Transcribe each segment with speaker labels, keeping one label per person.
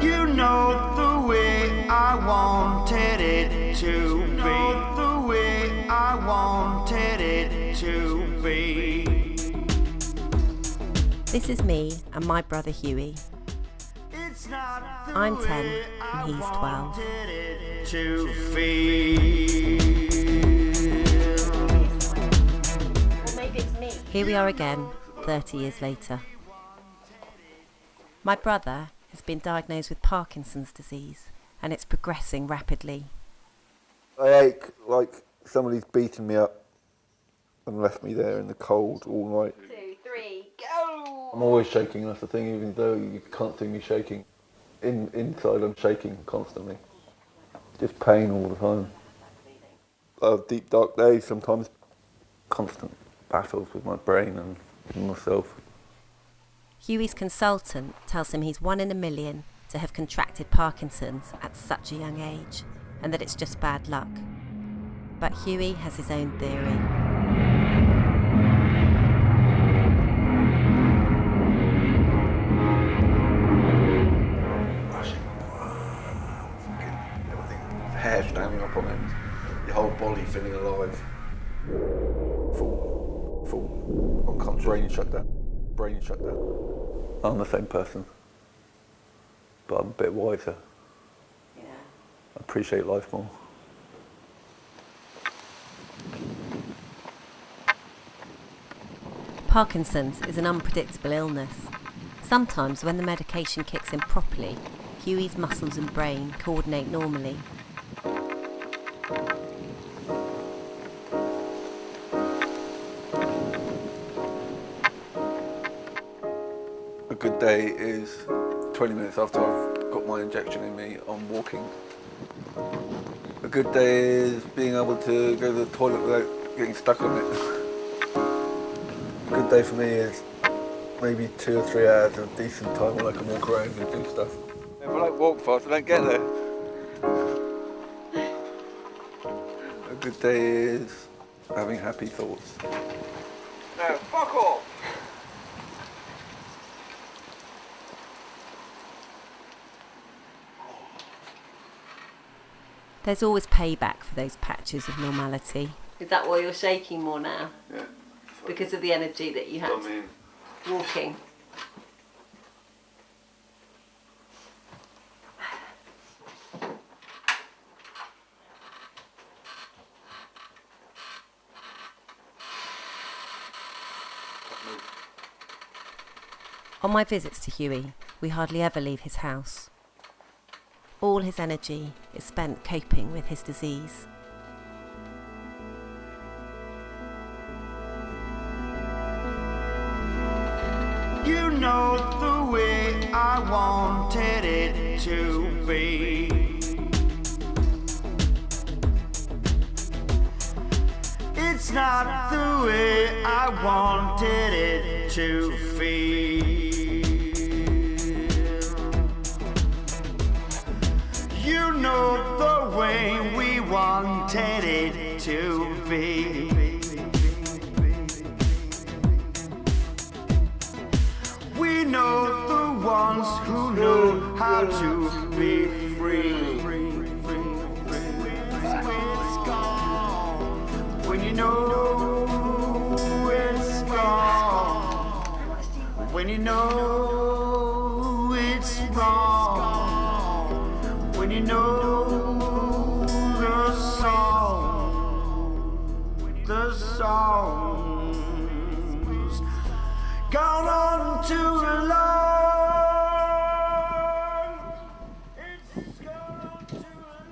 Speaker 1: You know the way I wanted it to be. The way I wanted it to be.
Speaker 2: This is me and my brother Hughie. I'm 10 and he's 12.
Speaker 1: To feel.
Speaker 2: Or maybe it's me. Here we are again, 30 years later. My brother has been diagnosed with Parkinson's disease and it's progressing rapidly.
Speaker 3: I ache like somebody's beaten me up and left me there in the cold all night.
Speaker 2: 2, 3, go!
Speaker 3: I'm always shaking, that's the thing, even though you can't see me shaking. Inside I'm shaking constantly. Just pain all the time. I have deep dark days sometimes. Constant battles with my brain and myself.
Speaker 2: Hughie's consultant tells him he's 1 in a million to have contracted Parkinson's at such a young age, and that it's just bad luck. But Hughie has his own theory.
Speaker 3: Hair standing up on it, your whole body feeling alive. Full unconscious. Brain shut down. I'm the same person, but I'm a bit wiser.
Speaker 2: Yeah.
Speaker 3: I appreciate life more.
Speaker 2: Parkinson's is an unpredictable illness. Sometimes when the medication kicks in properly, Hughie's muscles and brain coordinate normally.
Speaker 3: A good day is 20 minutes after I've got my injection in me, I'm walking. A good day is being able to go to the toilet without getting stuck on it. A good day for me is maybe 2 or 3 hours of decent time when I can walk around and do stuff. If I don't walk fast, I don't get there. A good day is having happy thoughts. No, fuck off!
Speaker 2: There's always payback for those patches of normality. Is that why you're shaking more now?
Speaker 3: Yeah.
Speaker 2: Because of the energy that you had walking? On my visits to Hughie, we hardly ever leave his house. All his energy is spent coping with his disease.
Speaker 1: You know the way I wanted it to be. It's not the way I wanted it to feel. You know the way we wanted it to be. We know the ones who know how to be free. It's gone when you know it's gone. When you know it's wrong. When you know the song's gone on too long. It's gone on too long.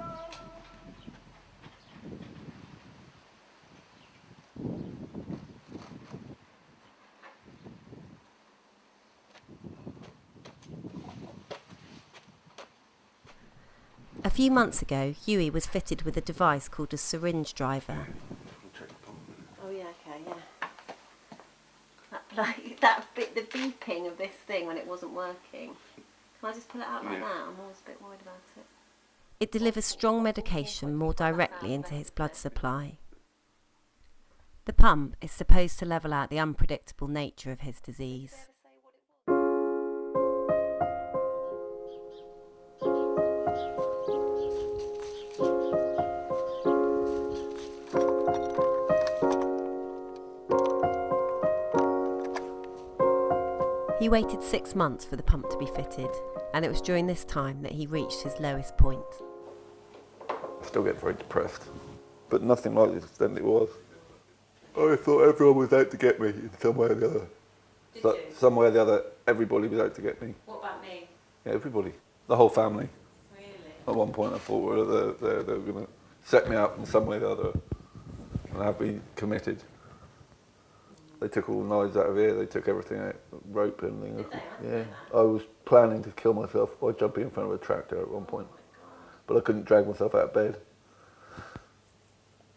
Speaker 2: A few months ago, Hughie was fitted with a device called a syringe driver. Oh yeah, okay, yeah. That bit, the beeping of this thing when it wasn't working. Can I just pull it out like that? I'm always a bit worried about it. It delivers strong medication more directly into his blood supply. The pump is supposed to level out the unpredictable nature of his disease. He waited 6 months for the pump to be fitted, and it was during this time that he reached his lowest point.
Speaker 3: I still get very depressed, but nothing like the extent it was. I thought everyone was out to get me in some way or the other.
Speaker 2: Did you?
Speaker 3: Some way or the other, everybody was out to get me.
Speaker 2: What about me?
Speaker 3: Yeah, everybody. The whole family.
Speaker 2: Really?
Speaker 3: At one point I thought they were going to set me up in some way or the other and have me committed. They took all the knives out of here, they took everything out, rope and everything. Yeah, I was planning to kill myself by jumping in front of a tractor at one point. But I couldn't drag myself out of bed.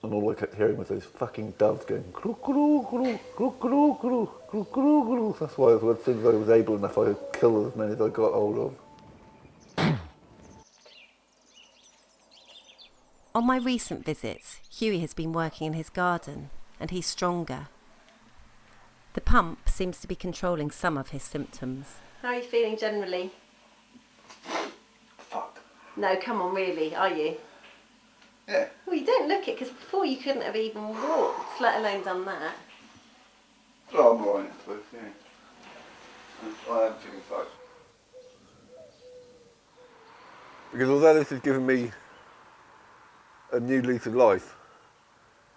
Speaker 3: And all I kept hearing was those fucking doves going cloo cloo cloo cloo cloo cloo cloo cloo cloo. That's why as soon as I was able enough I killed as many as I got hold of.
Speaker 2: On my recent visits, Hughie has been working in his garden, and he's stronger. The pump seems to be controlling some of his symptoms. How are you feeling generally?
Speaker 3: Fuck.
Speaker 2: No, come on, really, are you?
Speaker 3: Yeah.
Speaker 2: Well, you don't look it, because before you couldn't have even walked, let alone done that.
Speaker 3: Oh, I'm alright, I suppose, yeah. I am feeling fucked. Because although this has given me a new lease of life,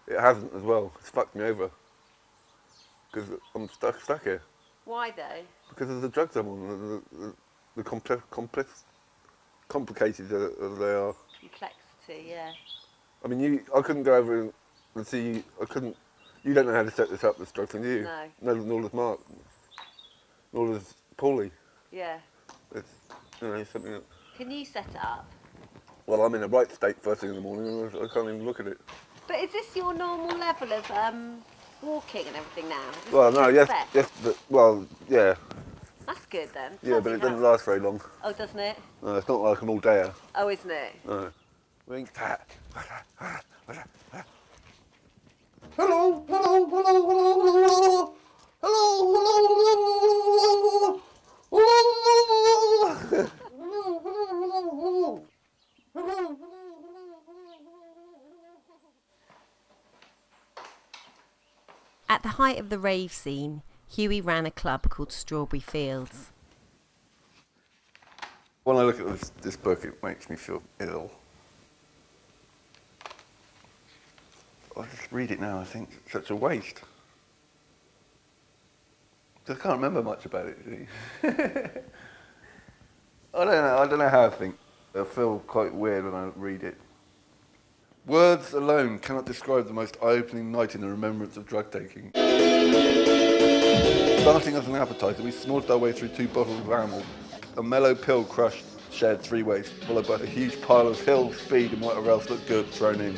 Speaker 3: it hasn't as well. It's fucked me over. Because I'm stuck here.
Speaker 2: Why though?
Speaker 3: Because of the drugs I'm on, the complicated as they are.
Speaker 2: Complexity, yeah.
Speaker 3: I mean, I couldn't go over and see you. You don't know how to set this up, this drug thing, do you?
Speaker 2: No.
Speaker 3: Nor does Mark. Nor does Paulie.
Speaker 2: Yeah.
Speaker 3: It's, something that...
Speaker 2: Can you set it up?
Speaker 3: Well, I'm in a right state first thing in the morning and I can't even look at it.
Speaker 2: But is this your normal level of walking and everything now?
Speaker 3: Well, no, yes, but, well, yeah.
Speaker 2: That's good then.
Speaker 3: Yeah, but it doesn't last very long.
Speaker 2: Oh, doesn't it?
Speaker 3: No, it's not like an all-dayer.
Speaker 2: Oh, isn't it?
Speaker 3: No. Wink tat. Hello, hello, hello, hello, hello, hello, hello, hello, hello.
Speaker 2: At the height of the rave scene, Hughie ran a club called Strawberry Fields.
Speaker 3: When I look at this book, it makes me feel ill. I just read it now, I think it's such a waste. I can't remember much about it, really. I don't know how I think. I feel quite weird when I read it. Words alone cannot describe the most eye-opening night in the remembrance of drug taking. Starting as an appetizer, we snorted our way through 2 bottles of Amyl. A mellow pill crushed, shared 3 ways, followed by a huge pile of hill, speed and whatever else looked good thrown in.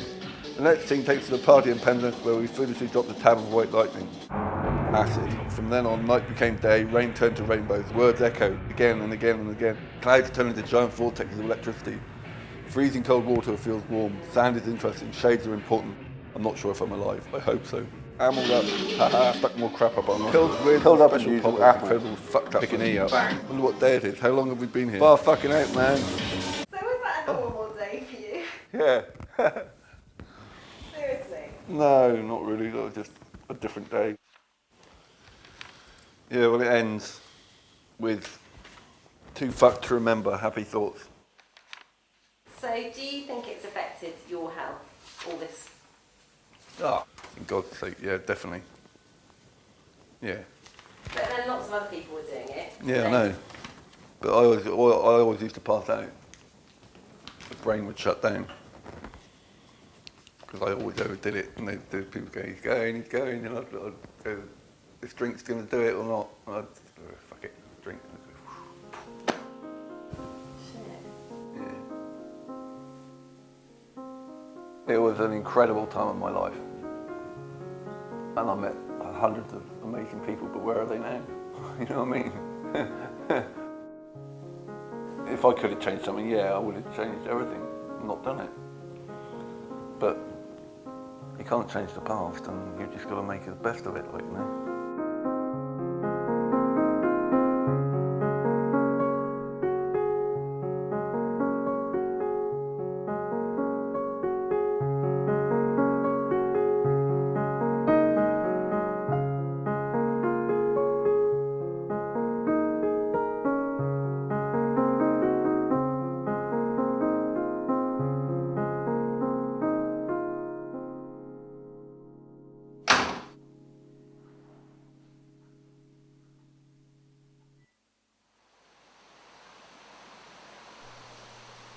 Speaker 3: The next thing takes us to the party in Pendant, where we foolishly dropped a tab of white lightning. Acid. From then on, night became day, rain turned to rainbows, words echoed again and again and again. Clouds turned into giant vortexes of electricity. Freezing cold water feels warm. Sand is interesting. Shades are important. I'm not sure if I'm alive. I hope so. Amelled up. Haha, stuck more crap up on. Pulled up special pop apple. Incredible fucked up. Pick an E up. Bang. Wonder what day it is. How long have we been here? Far fucking out, man.
Speaker 2: So was that a normal day for you?
Speaker 3: Yeah.
Speaker 2: Seriously?
Speaker 3: No, not really. It was just a different day. Yeah, well, it ends with too fucked to remember happy thoughts.
Speaker 2: So do you think it's affected your health, all this?
Speaker 3: Oh, for God's sake, yeah, definitely. Yeah.
Speaker 2: But then lots of other people were doing it.
Speaker 3: Yeah, I know. But I always used to pass out. The brain would shut down. Because I always overdid it. And people go, he's going. And I'd go, this drink's going to do it or not. And I'd fuck it, drink. It was an incredible time of my life. And I met hundreds of amazing people, but where are they now? You know what I mean? If I could have changed something, yeah, I would have changed everything, not done it. But you can't change the past, and you've just got to make the best of it, like, you know?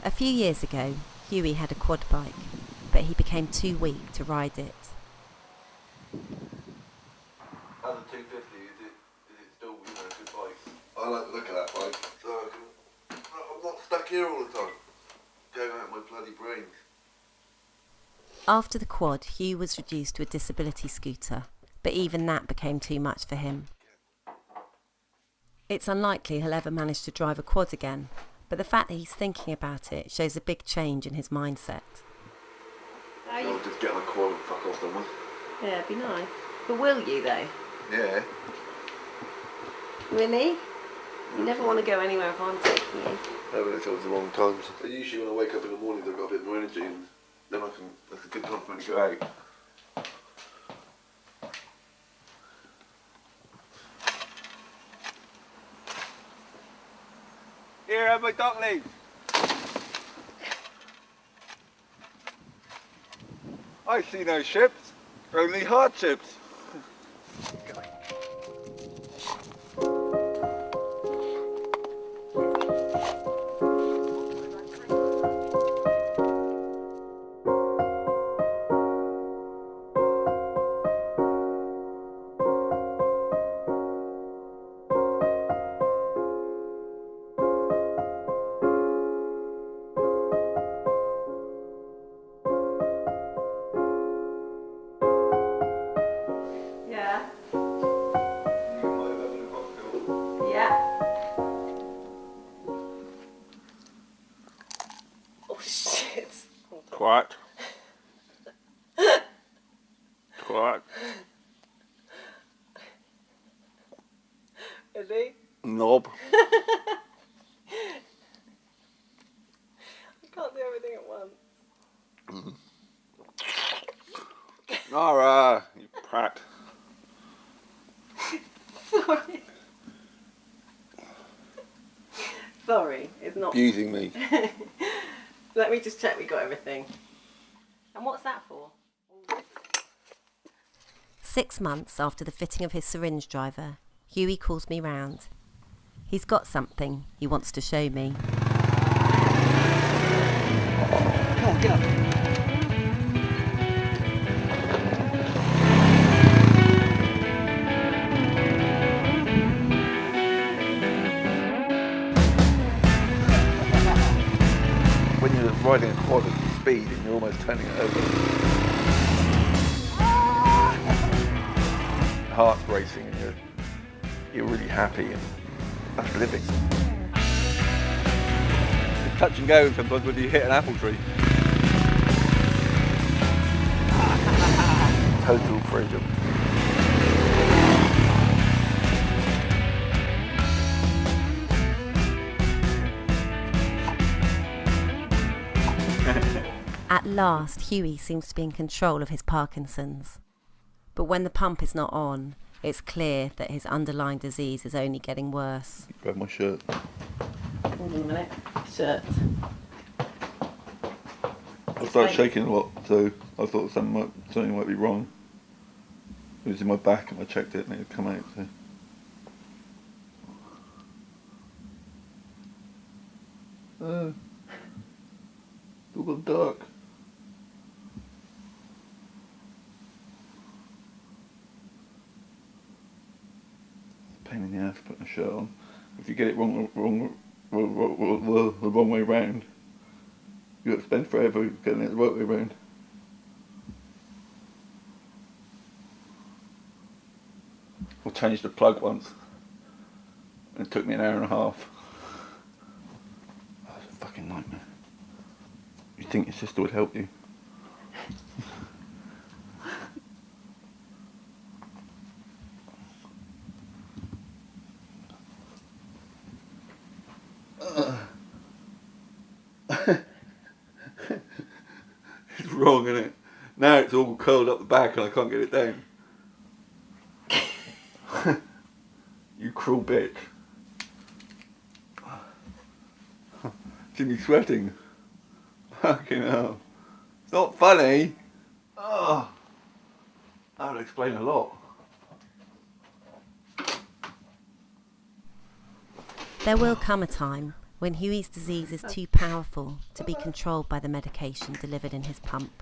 Speaker 2: A few years ago, Hughie had a quad bike, but he became too weak to ride it.
Speaker 3: As a 250, is it still, a good bike? I like the look of that bike, so I'm not stuck here all the time, going out my bloody brains.
Speaker 2: After the quad, Hugh was reduced to a disability scooter, but even that became too much for him. It's unlikely he'll ever manage to drive a quad again, but the fact that he's thinking about it shows a big change in his mindset.
Speaker 3: I'll just get on a quad and fuck off somewhere.
Speaker 2: Yeah, it'd be nice. But will you, though?
Speaker 3: Yeah.
Speaker 2: Really? You never want to go anywhere if I'm taking you.
Speaker 3: No, but it's always the wrong times. Usually when I wake up in the morning, I've got a bit more energy, and then that's a good time for me to go out. Here, have my ducklings. I see no ships, only hardships.
Speaker 2: Yeah. Yeah. Oh shit.
Speaker 3: Quiet. Quiet.
Speaker 2: Really?
Speaker 3: Knob.
Speaker 2: I can't do everything at once.
Speaker 3: Nara, you prat.
Speaker 2: Sorry. Sorry, it's not.
Speaker 3: Abusing me.
Speaker 2: Let me just check we got everything. And what's that for? 6 months after the fitting of his syringe driver, Hughie calls me round. He's got something he wants to show me.
Speaker 3: Come on, get up. When you're riding a quad at speed and you're almost turning it over, heart's racing and you're really happy, and that's living. It's touch and go sometimes when you hit an apple tree. Total freedom.
Speaker 2: At last, Hughie seems to be in control of his Parkinson's. But when the pump is not on, it's clear that his underlying disease is only getting worse.
Speaker 3: Grab my shirt.
Speaker 2: Hold on a minute. Shirt.
Speaker 3: I started shaking a lot, so I thought something might be wrong. It was in my back and I checked it and it had come out. So. It's all gone dark. Pain in the ass putting a shirt on. If you get it the wrong way round, you got to spend forever getting it the right way round. I changed the plug once, and it took me an hour and a half. Oh, it's a fucking nightmare. You'd think your sister would help you. It's wrong, isn't it? Now it's all curled up the back and I can't get it down. You cruel bitch. See me sweating. Fucking hell. It's not funny. Oh, that would explain a lot.
Speaker 2: There will come a time when Hughie's disease is too powerful to be controlled by the medication delivered in his pump.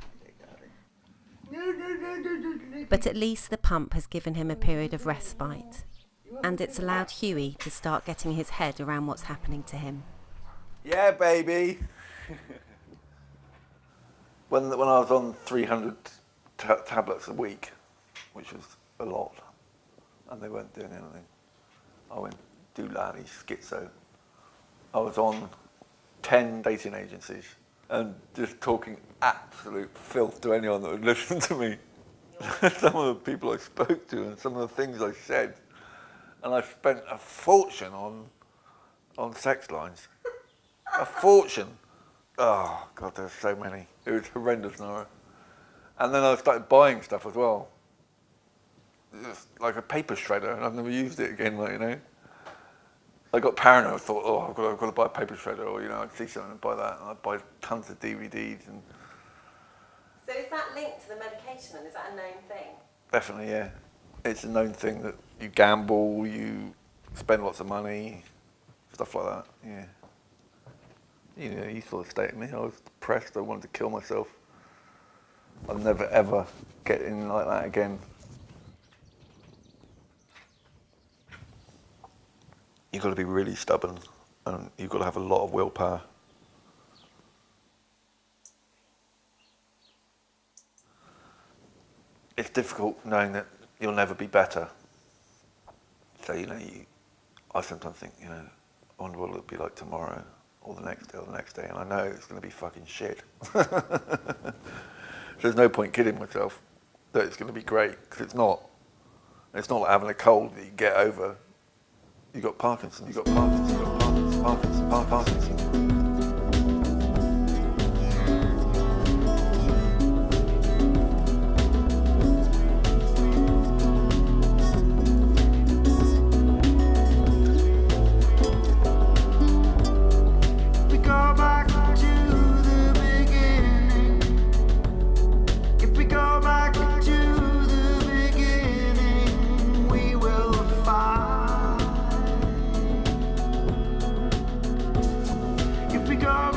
Speaker 2: But at least the pump has given him a period of respite, and it's allowed Hughie to start getting his head around what's happening to him.
Speaker 3: Yeah, baby. When I was on 300 tablets a week, which was a lot, and they weren't doing anything, I went doolally schizo. I was on 10 dating agencies and just talking absolute filth to anyone that would listen to me. Some of the people I spoke to and some of the things I said, and I spent a fortune on sex lines. A fortune. Oh God, there's so many. It was horrendous, Nora. And then I started buying stuff as well. Just like a paper shredder, and I've never used it again, like, you know. I got paranoid. I thought, oh, I've got to buy a paper shredder, or, you know, I'd see something and buy that, and I'd buy tons of DVDs. And
Speaker 2: So is that linked to the medication, and is that a known thing?
Speaker 3: definitely, yeah. It's a known thing that you gamble, you spend lots of money, stuff like that, yeah. You know, you saw the state of me. I was depressed. I wanted to kill myself. I'll never, ever get in like that again. You've got to be really stubborn, and you've got to have a lot of willpower. It's difficult knowing that you'll never be better. So, you know, I sometimes think, you know, I wonder what it'll be like tomorrow, or the next day, or the next day, and I know it's going to be fucking shit. There's no point kidding myself that it's going to be great, because it's not. It's not like having a cold that you get over. You got Parkinson, you got Parkinson, you got Parkinson, Parkinson.
Speaker 1: Go